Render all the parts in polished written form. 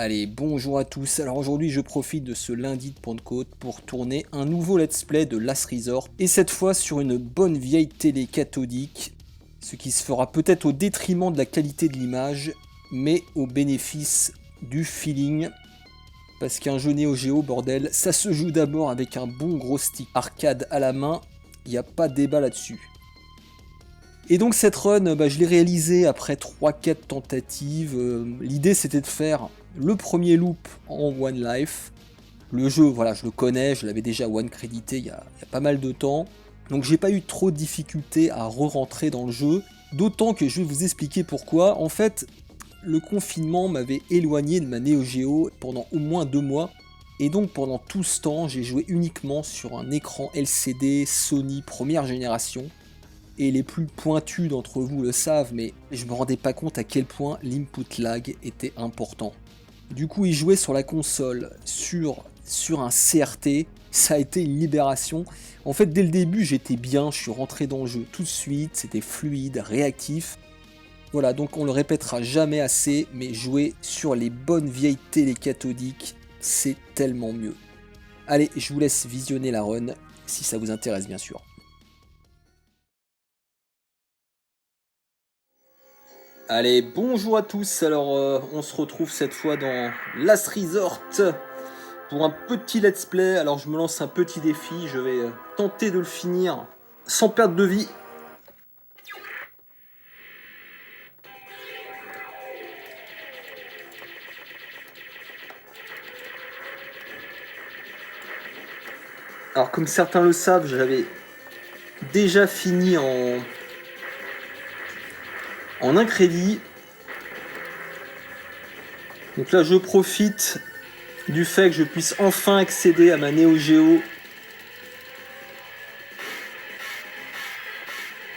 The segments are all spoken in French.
Allez, bonjour à tous. Alors aujourd'hui, je profite de ce lundi de Pentecôte pour tourner un nouveau let's play de Last Resort, et cette fois sur une bonne vieille télé cathodique, ce qui se fera peut-être au détriment de la qualité de l'image, mais au bénéfice du feeling, parce qu'un jeu Neo Geo, bordel, ça se joue d'abord avec un bon gros stick arcade à la main, il n'y a pas de débat là-dessus. Et donc cette run, je l'ai réalisée après 3-4 tentatives. L'idée c'était de faire le premier loop en one life. Le jeu, voilà, je le connais, je l'avais déjà one crédité il y a pas mal de temps. Donc j'ai pas eu trop de difficultés à re-rentrer dans le jeu. D'autant que je vais vous expliquer pourquoi. En fait, le confinement m'avait éloigné de ma Neo Geo pendant au moins 2 mois. Et donc pendant tout ce temps, j'ai joué uniquement sur un écran LCD Sony première génération. Et les plus pointus d'entre vous le savent, mais je me rendais pas compte à quel point l'input lag était important. Du coup, y jouer sur la console, sur un CRT, ça a été une libération. En fait, dès le début, j'étais bien, je suis rentré dans le jeu tout de suite, c'était fluide, réactif. Voilà, donc on le répétera jamais assez, mais jouer sur les bonnes vieilles télé cathodiques, c'est tellement mieux. Allez, je vous laisse visionner la run, si ça vous intéresse bien sûr. Allez, bonjour à tous, alors on se retrouve cette fois dans Last Resort pour un petit let's play. Alors je me lance un petit défi, je vais tenter de le finir sans perte de vie. Alors comme certains le savent, j'avais déjà fini en un crédit. Donc là je profite du fait que je puisse enfin accéder à ma Neo Geo.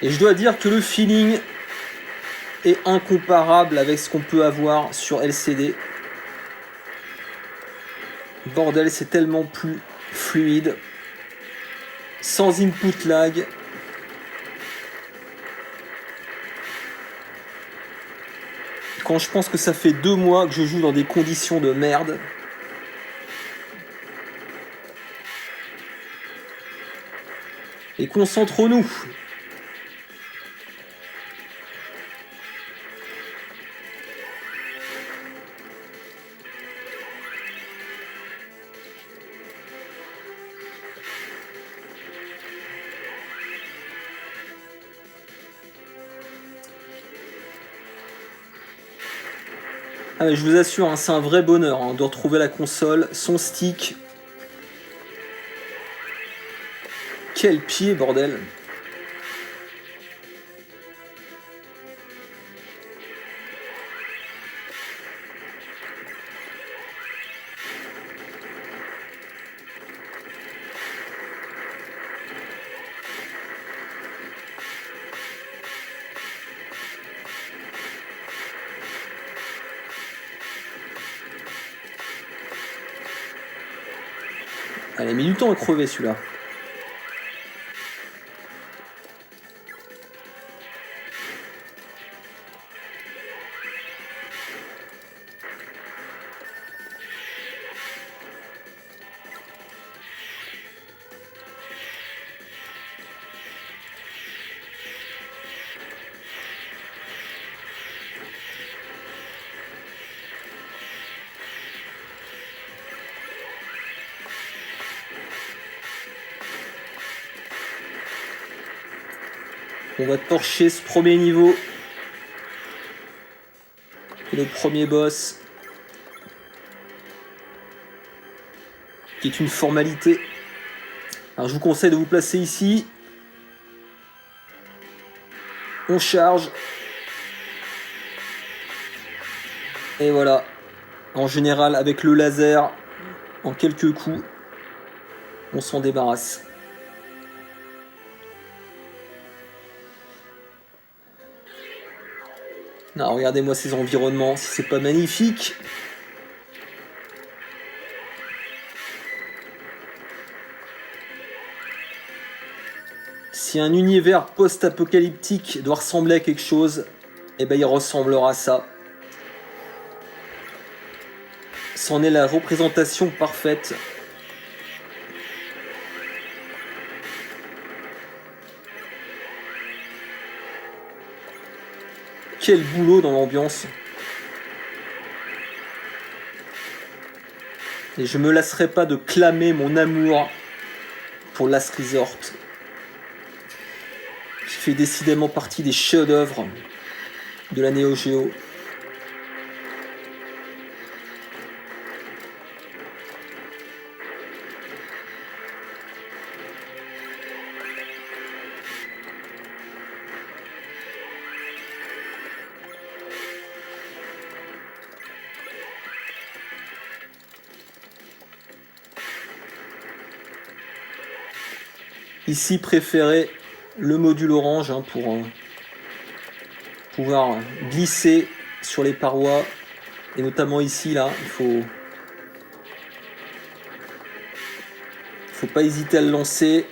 Et je dois dire que le feeling est incomparable avec ce qu'on peut avoir sur LCD. Bordel, c'est tellement plus fluide, sans input lag. Quand je pense que ça fait 2 mois que je joue dans des conditions de merde. Et concentrons-nous. Ah mais je vous assure, hein, c'est un vrai bonheur de retrouver la console, son stick. Quel pied, bordel. Elle a mis du temps à crever celui-là. On va torcher ce premier niveau. Et le premier boss. Qui est une formalité. Alors je vous conseille de vous placer ici. On charge. Et voilà. En général, avec le laser, en quelques coups, on s'en débarrasse. Non, regardez-moi ces environnements, si c'est pas magnifique. Si un univers post-apocalyptique doit ressembler à quelque chose, eh ben il ressemblera à ça. C'en est la représentation parfaite. Quel boulot dans l'ambiance. Et je me lasserai pas de clamer mon amour pour Last Resort, qui fait décidément partie des chefs-d'œuvre de la Neo Geo. Ici, préféré le module orange pour pouvoir glisser sur les parois. Et notamment ici, là, il faut pas hésiter à le lancer.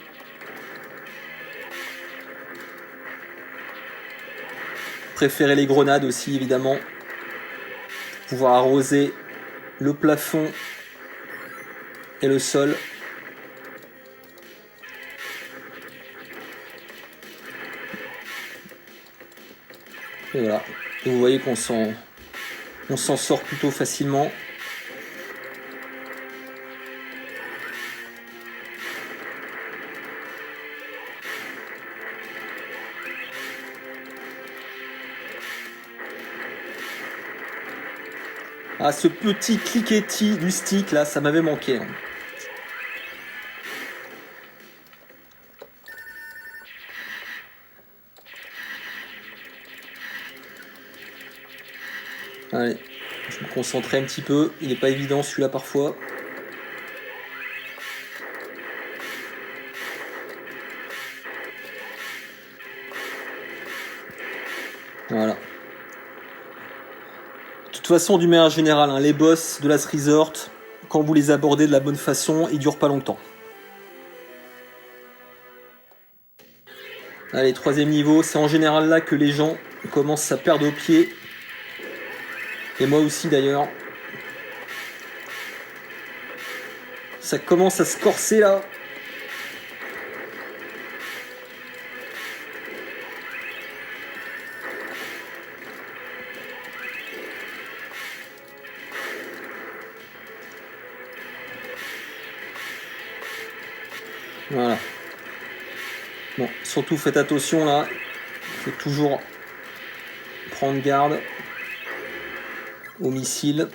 Préféré les grenades aussi, évidemment. Pouvoir arroser le plafond et le sol. Et voilà. Et vous voyez qu'on s'en sort plutôt facilement. Ah, ce petit cliquetis du stick là, ça m'avait manqué. Allez, je vais me concentrer un petit peu. Il n'est pas évident celui-là parfois. Voilà. De toute façon, d'une manière générale, hein, les boss de Last Resort, quand vous les abordez de la bonne façon, ils durent pas longtemps. Allez, troisième niveau, c'est en général là que les gens commencent à perdre au pied. Et moi aussi d'ailleurs. Ça commence à se corser là. Voilà. Bon, surtout faites attention là. Il faut toujours prendre garde aux missiles.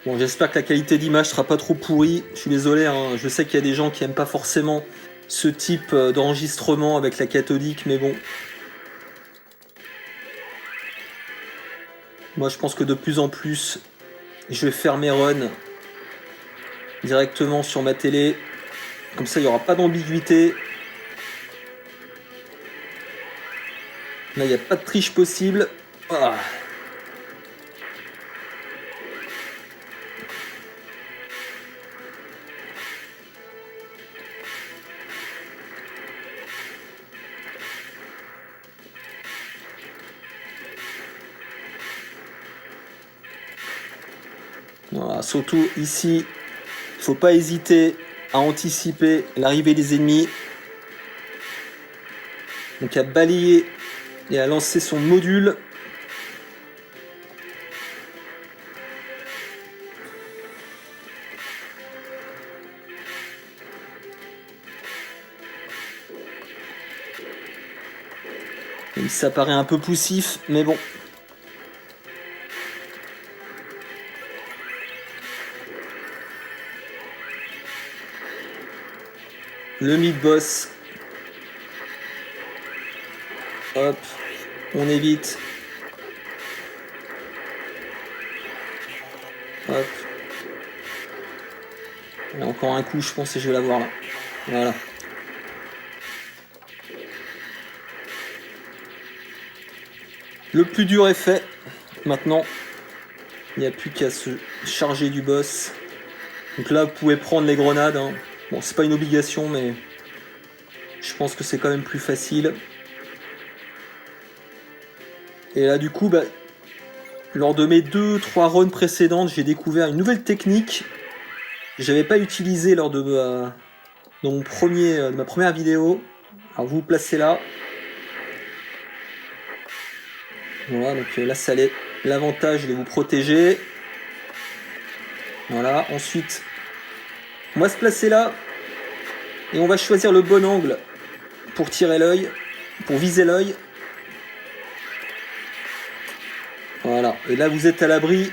Bon, j'espère que la qualité d'image sera pas trop pourrie. Je suis désolé, hein. Je sais qu'il y a des gens qui aiment pas forcément ce type d'enregistrement avec la cathodique, mais bon. Moi, je pense que de plus en plus, je vais faire mes runs directement sur ma télé. Comme ça, il n'y aura pas d'ambiguïté. Là, il n'y a pas de triche possible. Ah. Voilà, surtout ici, il ne faut pas hésiter à anticiper l'arrivée des ennemis. Donc à balayer et à lancer son module. Ça paraît un peu poussif, mais bon. Le mid-boss. Hop, on évite. Hop. Et encore un coup, je pense que je vais l'avoir là. Voilà. Le plus dur est fait. Maintenant, il n'y a plus qu'à se charger du boss. Donc là, vous pouvez prendre les grenades. Hein. Bon, c'est pas une obligation, mais je pense que c'est quand même plus facile. Et là, du coup, bah, lors de mes 2-3 runs précédentes, j'ai découvert une nouvelle technique que j'avais pas utilisée lors de ma première vidéo. Alors vous vous placez là. Voilà, donc là ça a l'avantage de vous protéger. Voilà, ensuite on va se placer là et on va choisir le bon angle pour tirer l'œil, pour viser l'œil. Voilà, et là vous êtes à l'abri.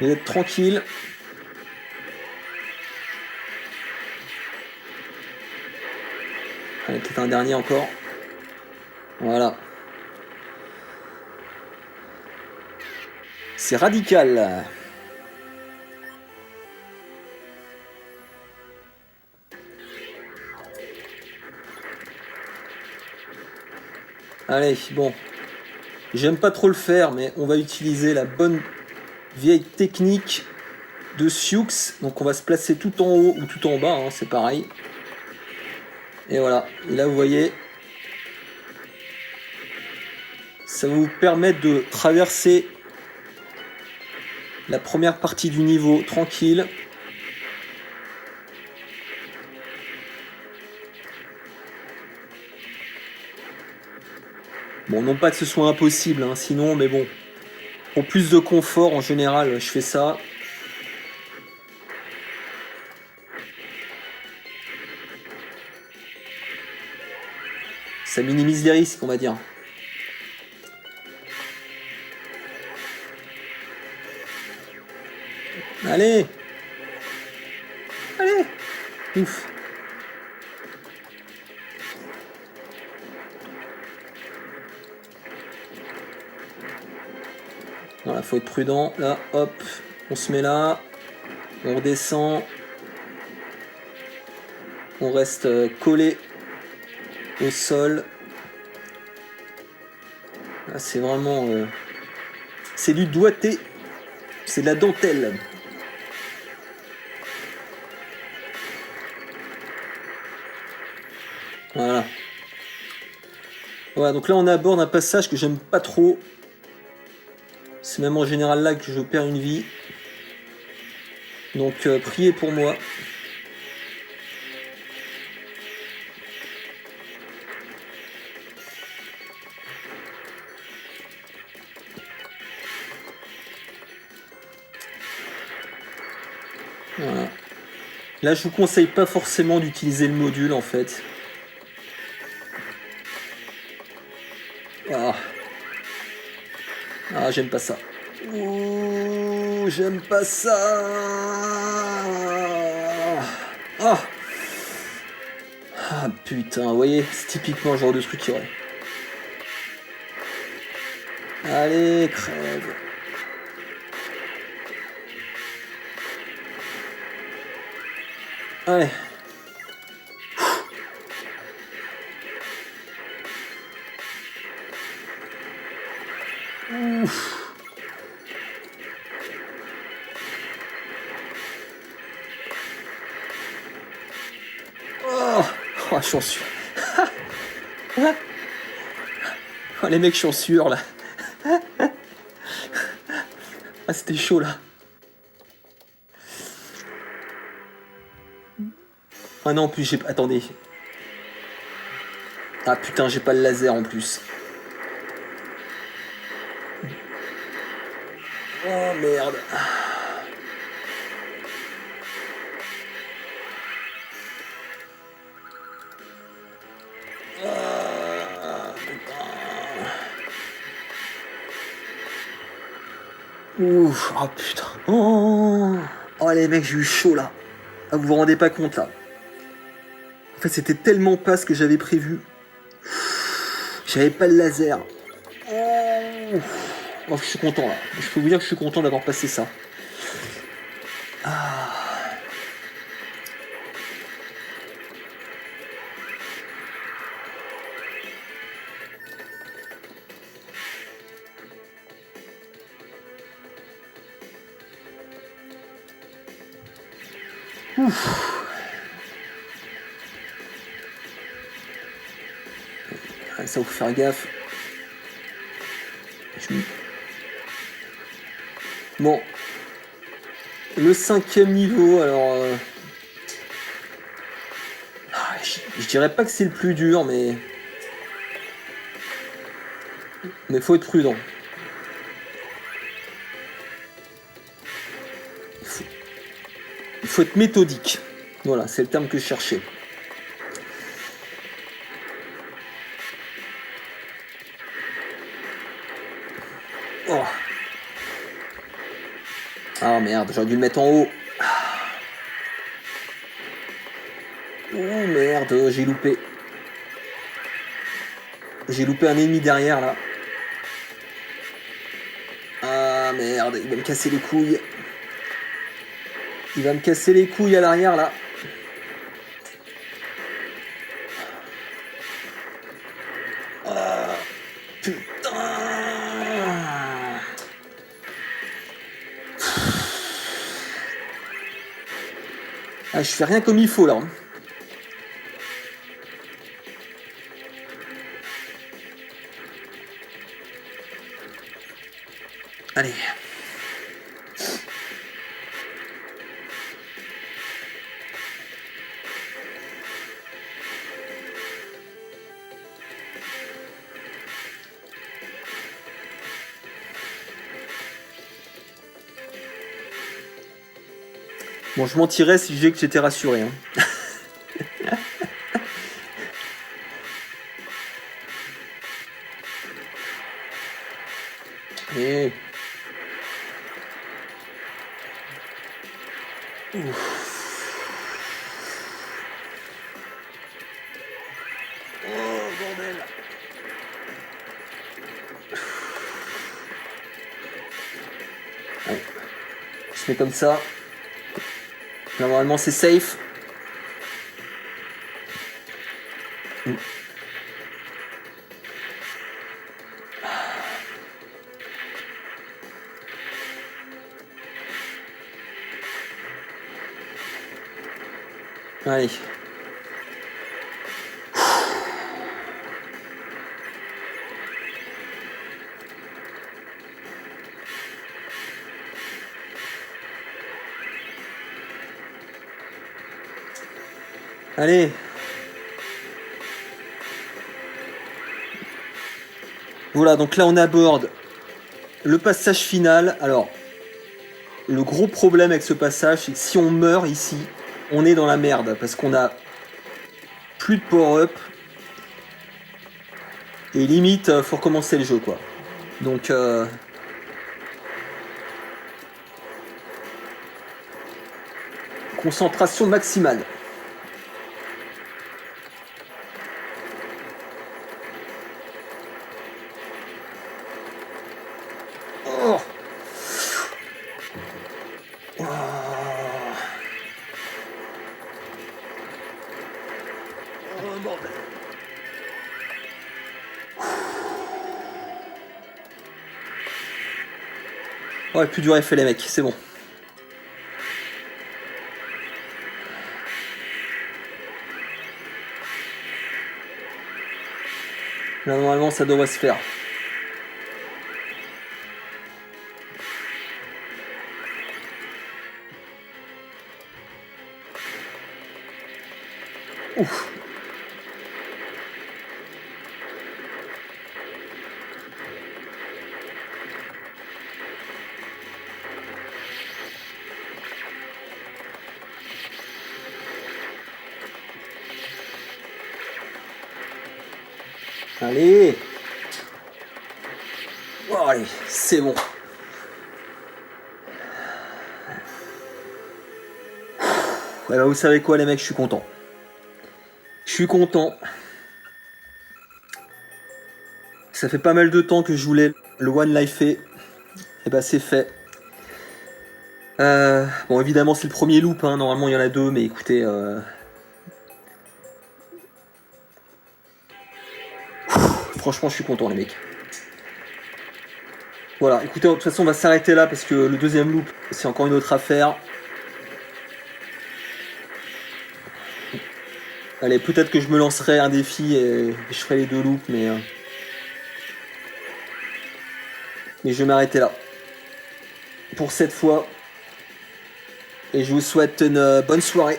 Vous êtes tranquille. Allez, peut-être un dernier encore. Voilà. C'est radical. Allez, bon. J'aime pas trop le faire, mais on va utiliser la bonne vieille technique de Sioux. Donc on va se placer tout en haut ou tout en bas, hein, c'est pareil. Et voilà. Et là, vous voyez, ça va vous permettre de traverser la première partie du niveau tranquille. Bon, non pas que ce soit impossible, hein, sinon, mais bon. Pour plus de confort, en général, je fais ça. Ça minimise les risques, on va dire. Allez! Allez! Ouf! Voilà, faut être prudent. Là, hop, on se met là. On redescend. On reste collé au sol. Là, c'est vraiment... c'est du doigté. C'est de la dentelle. Voilà. Voilà, donc là on aborde un passage que j'aime pas trop. C'est même en général là que je perds une vie. Donc priez pour moi. Voilà. Là je vous conseille pas forcément d'utiliser le module en fait. Ah, ah j'aime pas ça. Ouh, j'aime pas ça. Ah. Ah putain, vous voyez, c'est typiquement le genre de truc qu'il y aurait. Allez, crève. Allez. Ouf. Oh, oh j'en suis. Oh, les mecs, je suis en sueur là. Ah, c'était chaud là. Ah non, en plus, j'ai. Attendez. Ah putain, j'ai pas le laser en plus. Oh merde. Ah, putain. Ouf, oh putain. Oh, oh les mecs, j'ai eu chaud là. Ah, vous vous rendez pas compte là. En fait, c'était tellement pas ce que j'avais prévu. J'avais pas le laser. Oh, oh, je suis content là. Je peux vous dire que je suis content d'avoir passé ça. Ah. Ouf. Ça, faut faire gaffe. Bon. Le 5e niveau, alors... je dirais pas que c'est le plus dur, mais... Mais faut être prudent. Il faut être méthodique. Voilà, c'est le terme que je cherchais. Oh. Ah merde, j'aurais dû le mettre en haut. Oh merde, j'ai loupé. J'ai loupé un ennemi derrière là. Ah merde, il va me casser les couilles. Il va me casser les couilles à l'arrière là. Ah, putain. Ah, je fais rien comme il faut là. Allez. Bon, je mentirais si je disais que j'étais rassuré. Hein. Et... Ouf. Oh, bordel. Allez. Je mets comme ça. Là, normalement, c'est safe. Allez. Allez. Voilà, donc là on aborde le passage final. Alors, le gros problème avec ce passage, c'est que si on meurt ici, on est dans la merde parce qu'on a plus de power-up et limite faut recommencer le jeu quoi. Donc concentration maximale. Oh. Oh. Oh bordel. Ouais, plus dur effet les mecs, c'est bon. Là, normalement, ça devrait se faire. Ouf. Allez. Oh, allez, c'est bon. Ouais, bah, vous savez quoi les mecs, je suis content. Je suis content. Ça fait pas mal de temps que je voulais le One Life fait. Et bah c'est fait. Bon évidemment c'est le premier loop, hein. Normalement il y en a deux, mais écoutez... Franchement je suis content les mecs. Voilà, écoutez, de toute façon on va s'arrêter là parce que le deuxième loop c'est encore une autre affaire. Allez, peut-être que je me lancerai un défi et je ferai les 2 loops, mais je vais m'arrêter là. Pour cette fois. Et je vous souhaite une bonne soirée.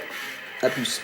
A plus.